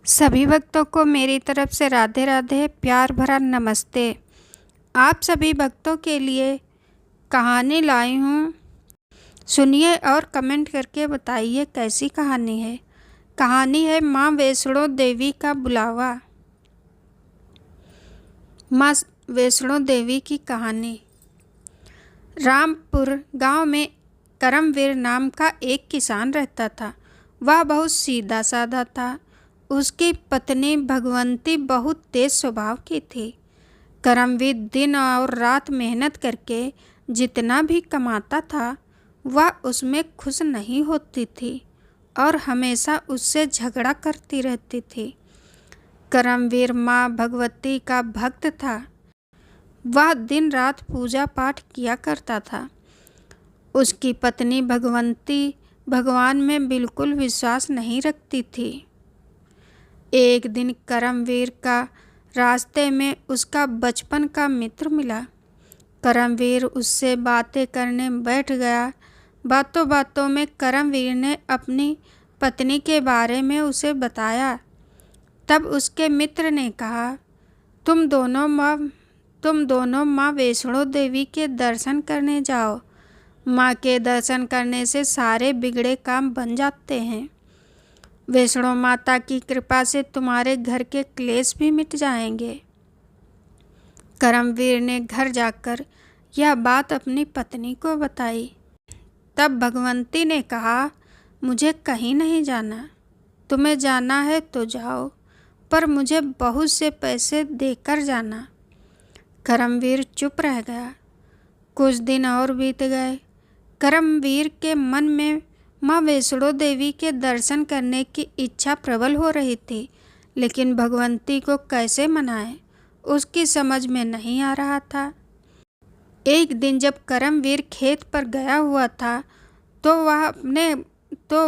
सभी भक्तों को मेरी तरफ से राधे राधे प्यार भरा नमस्ते। आप सभी भक्तों के लिए कहानी लाई हूँ। सुनिए और कमेंट करके बताइए कैसी कहानी है। कहानी है माँ वैष्णो देवी का बुलावा। माँ वैष्णो देवी की कहानी। रामपुर गांव में करमवीर नाम का एक किसान रहता था। वह बहुत सीधा साधा था। उसकी पत्नी भगवंती बहुत तेज स्वभाव की थी। करमवीर दिन और रात मेहनत करके जितना भी कमाता था वह उसमें खुश नहीं होती थी और हमेशा उससे झगड़ा करती रहती थी। करमवीर माँ भगवती का भक्त था। वह दिन रात पूजा पाठ किया करता था। उसकी पत्नी भगवंती भगवान में बिल्कुल विश्वास नहीं रखती थी। एक दिन करमवीर का रास्ते में उसका बचपन का मित्र मिला। करमवीर उससे बातें करने बैठ गया। बातों बातों में करमवीर ने अपनी पत्नी के बारे में उसे बताया। तब उसके मित्र ने कहा, तुम दोनों माँ वैष्णो देवी के दर्शन करने जाओ। माँ के दर्शन करने से सारे बिगड़े काम बन जाते हैं। वैष्णो माता की कृपा से तुम्हारे घर के क्लेश भी मिट जाएंगे। करमवीर ने घर जाकर यह बात अपनी पत्नी को बताई। तब भगवंती ने कहा, मुझे कहीं नहीं जाना। तुम्हें जाना है तो जाओ, पर मुझे बहुत से पैसे देकर जाना। करमवीर चुप रह गया। कुछ दिन और बीत गए। करमवीर के मन में माँ वैष्णो देवी के दर्शन करने की इच्छा प्रबल हो रही थी, लेकिन भगवंती को कैसे मनाए उसकी समझ में नहीं आ रहा था। एक दिन जब करमवीर खेत पर गया हुआ था तो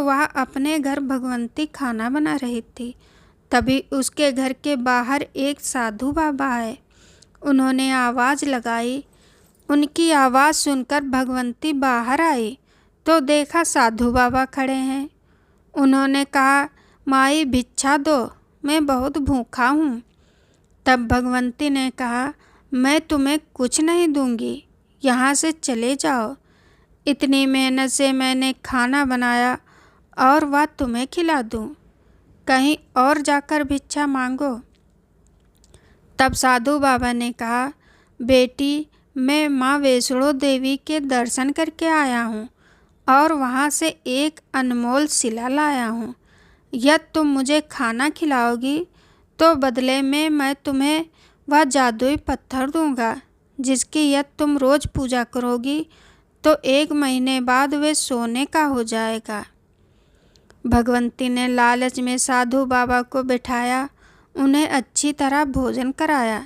वह अपने घर भगवंती खाना बना रही थी। तभी उसके घर के बाहर एक साधु बाबा आए। उन्होंने आवाज़ लगाई। उनकी आवाज़ सुनकर भगवंती बाहर आई तो देखा साधु बाबा खड़े हैं। उन्होंने कहा, माई भिक्षा दो, मैं बहुत भूखा हूँ। तब भगवंती ने कहा, मैं तुम्हें कुछ नहीं दूंगी, यहाँ से चले जाओ। इतनी मेहनत से मैंने खाना बनाया और वह तुम्हें खिला दूँ। कहीं और जाकर भिक्षा मांगो। तब साधु बाबा ने कहा, बेटी, मैं माँ वैष्णो देवी के दर्शन करके आया हूँ और वहाँ से एक अनमोल शिला लाया हूँ। यदि तुम मुझे खाना खिलाओगी तो बदले में मैं तुम्हें वह जादुई पत्थर दूंगा, जिसकी यदि तुम रोज़ पूजा करोगी तो 1 महीने बाद वे सोने का हो जाएगा। भगवंती ने लालच में साधु बाबा को बिठाया, उन्हें अच्छी तरह भोजन कराया।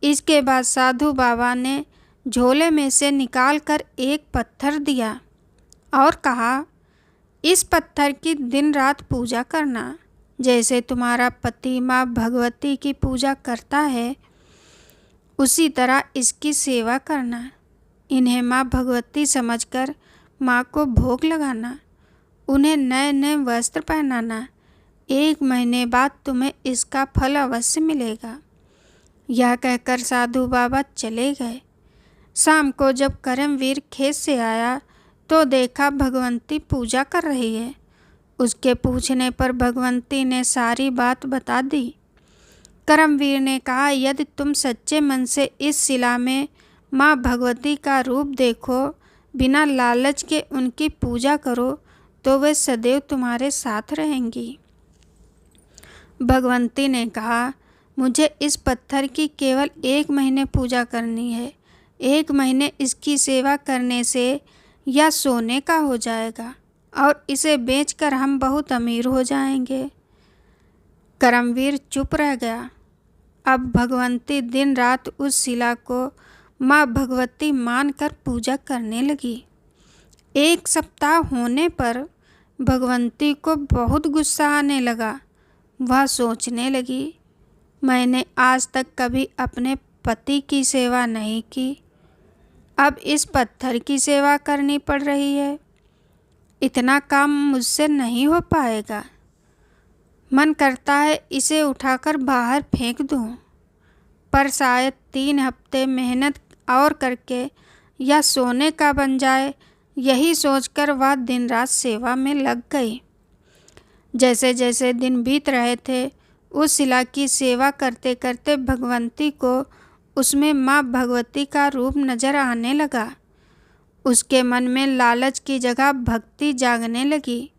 इसके बाद साधु बाबा ने झोले में से निकालकर एक पत्थर दिया और कहा, इस पत्थर की दिन रात पूजा करना। जैसे तुम्हारा पति माँ भगवती की पूजा करता है उसी तरह इसकी सेवा करना। इन्हें माँ भगवती समझकर माँ को भोग लगाना। उन्हें नए नए वस्त्र पहनाना। 1 महीने बाद तुम्हें इसका फल अवश्य मिलेगा। यह कहकर साधु बाबा चले गए। शाम को जब करमवीर खेत से आया तो देखा भगवंती पूजा कर रही है। उसके पूछने पर भगवंती ने सारी बात बता दी। करमवीर ने कहा, यदि तुम सच्चे मन से इस शिला में माँ भगवती का रूप देखो, बिना लालच के उनकी पूजा करो तो वे सदैव तुम्हारे साथ रहेंगी। भगवंती ने कहा, मुझे इस पत्थर की केवल 1 महीने पूजा करनी है। 1 महीने इसकी सेवा करने से यह सोने का हो जाएगा और इसे बेचकर हम बहुत अमीर हो जाएंगे। करमवीर चुप रह गया। अब भगवंती दिन रात उस शिला को माँ भगवती मानकर पूजा करने लगी। 1 सप्ताह होने पर भगवंती को बहुत गुस्सा आने लगा। वह सोचने लगी, मैंने आज तक कभी अपने पति की सेवा नहीं की, अब इस पत्थर की सेवा करनी पड़ रही है। इतना काम मुझसे नहीं हो पाएगा। मन करता है इसे उठाकर बाहर फेंक दूं, पर शायद 3 हफ्ते मेहनत और करके या सोने का बन जाए, यही सोचकर वह दिन रात सेवा में लग गई। जैसे जैसे दिन बीत रहे थे, उस शिला की सेवा करते करते भगवंती को उसमें माँ भगवती का रूप नजर आने लगा। उसके मन में लालच की जगह भक्ति जागने लगी।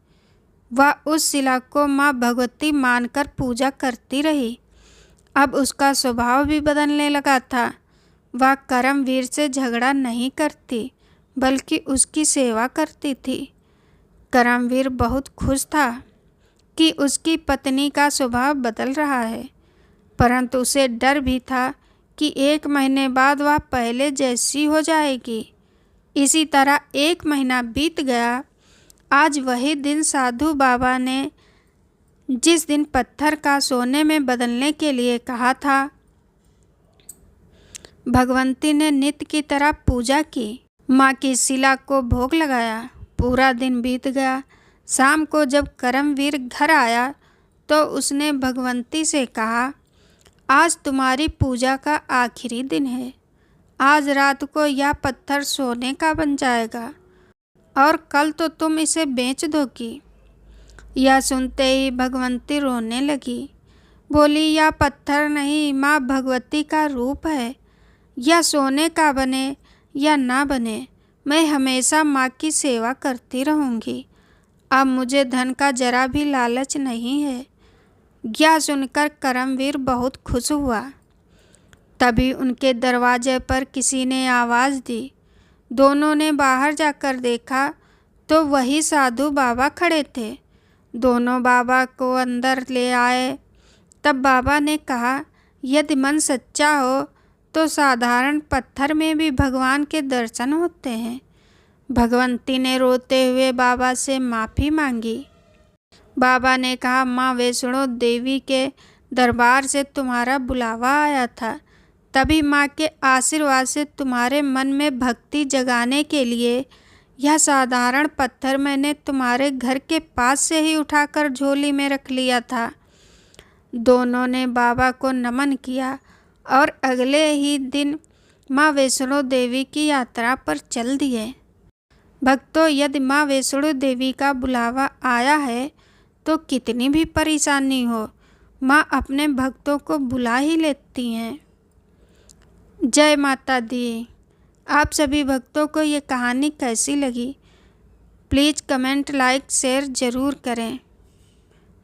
वह उस शिला को माँ भगवती मानकर पूजा करती रही। अब उसका स्वभाव भी बदलने लगा था। वह करमवीर से झगड़ा नहीं करती, बल्कि उसकी सेवा करती थी। करमवीर बहुत खुश था कि उसकी पत्नी का स्वभाव बदल रहा है, परंतु उसे डर भी था कि 1 महीने बाद वह पहले जैसी हो जाएगी। इसी तरह 1 महीना बीत गया। आज वही दिन साधु बाबा ने जिस दिन पत्थर का सोने में बदलने के लिए कहा था, भगवंती ने नित्य की तरह पूजा की। माँ की शिला को भोग लगाया। पूरा दिन बीत गया। शाम को जब करमवीर घर आया तो उसने भगवंती से कहा, आज तुम्हारी पूजा का आखिरी दिन है। आज रात को यह पत्थर सोने का बन जाएगा और कल तो तुम इसे बेच दोगी। यह सुनते ही भगवंती रोने लगी। बोली, यह पत्थर नहीं, माँ भगवती का रूप है। यह सोने का बने या ना बने, मैं हमेशा माँ की सेवा करती रहूँगी। अब मुझे धन का जरा भी लालच नहीं है। यह सुनकर करमवीर बहुत खुश हुआ। तभी उनके दरवाजे पर किसी ने आवाज़ दी। दोनों ने बाहर जाकर देखा तो वही साधु बाबा खड़े थे। दोनों बाबा को अंदर ले आए। तब बाबा ने कहा, यदि मन सच्चा हो तो साधारण पत्थर में भी भगवान के दर्शन होते हैं। भगवंती ने रोते हुए बाबा से माफ़ी मांगी। बाबा ने कहा, माँ वैष्णो देवी के दरबार से तुम्हारा बुलावा आया था। तभी माँ के आशीर्वाद से तुम्हारे मन में भक्ति जगाने के लिए यह साधारण पत्थर मैंने तुम्हारे घर के पास से ही उठाकर झोली में रख लिया था। दोनों ने बाबा को नमन किया और अगले ही दिन माँ वैष्णो देवी की यात्रा पर चल दिए। भक्तों, यदि माँ वैष्णो देवी का बुलावा आया है तो कितनी भी परेशानी हो, माँ अपने भक्तों को बुला ही लेती हैं। जय माता दी। आप सभी भक्तों को ये कहानी कैसी लगी? प्लीज़ कमेंट, लाइक, शेयर ज़रूर करें।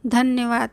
धन्यवाद।